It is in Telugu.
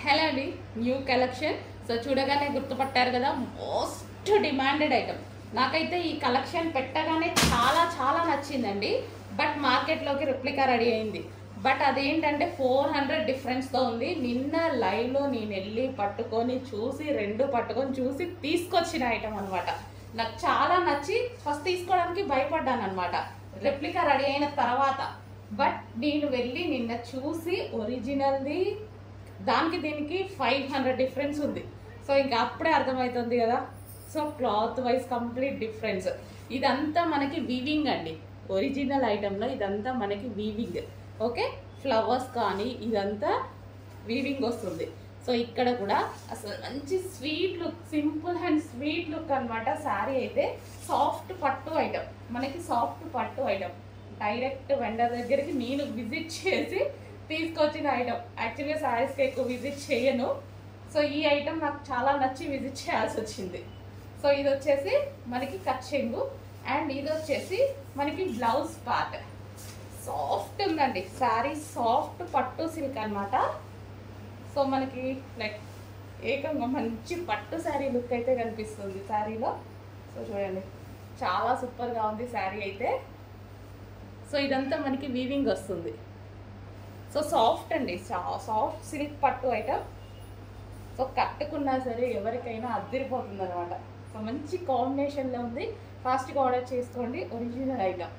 హలో అండి, న్యూ కలెక్షన్. సో చూడగానే గుర్తుపట్టారు కదా, మోస్ట్ డిమాండెడ్ ఐటమ్. నాకైతే ఈ కలెక్షన్ పెట్టగానే చాలా చాలా నచ్చిందండి. బట్ మార్కెట్లోకి రెప్లికా రెడీ అయింది. బట్ అదేంటంటే 400 డిఫరెన్స్తో ఉంది. నిన్న లైవ్లో నేను వెళ్ళి పట్టుకొని చూసి చూసి తీసుకొచ్చిన ఐటమ్ అనమాట. నాకు చాలా నచ్చి ఫస్ట్ తీసుకోవడానికి భయపడ్డాను అనమాట, రెప్లికా రెడీ అయిన తర్వాత. బట్ నేను వెళ్ళి నిన్న చూసి ఒరిజినల్ది దానికి దీనికి 500 డిఫరెన్స్ ఉంది. సో ఇంకా అప్పుడే అర్థమవుతుంది కదా. So cloth wise complete difference. ఇదంతా మనకి వీవింగ్ అండి. ఒరిజినల్ ఐటెంలో ఇదంతా మనకి వీవింగ్. ఓకే, ఫ్లవర్స్ కానీ ఇదంతా వీవింగ్ వస్తుంది. సో ఇక్కడ కూడా అసలు మంచి sweet look, simple and sweet look అనమాట. శారీ అయితే సాఫ్ట్ పట్టు ఐటమ్, మనకి సాఫ్ట్ పట్టు ఐటమ్. డైరెక్ట్ వెండర్ దగ్గరికి నేను విజిట్ చేసి తీసుకొచ్చిన ఐటమ్. యాక్చువల్గా శారీస్కి ఎక్కువ విజిట్ చేయను. సో ఈ ఐటమ్ నాకు చాలా నచ్చి విజిట్ చేయాల్సి వచ్చింది. సో ఇది వచ్చేసి మనకి కట్ చెంగు అండ్ ఇది వచ్చేసి మనకి బ్లౌజ్ పార్ట్. సాఫ్ట్ ఉందండి శారీ, సాఫ్ట్ పట్టు సిల్క్ అనమాట. సో మనకి లైక్ ఏకంగా మంచి పట్టు శారీ లుక్ అయితే కనిపిస్తుంది శారీలో. సో చూడండి, చాలా సూపర్గా ఉంది శారీ అయితే. సో ఇదంతా మనకి వీవింగ్ వస్తుంది. సో సాఫ్ట్ అండి, సాఫ్ట్ సిల్క్ పట్టు ఐటమ్. సో కట్టుకున్నా సరే ఎవరికైనా అదిరిపోతుంది అనమాట. సో మంచి కాంబినేషన్లో ఉంది. ఫాస్ట్గా ఆర్డర్ చేసుకోండి, ఒరిజినల్ ఐటమ్.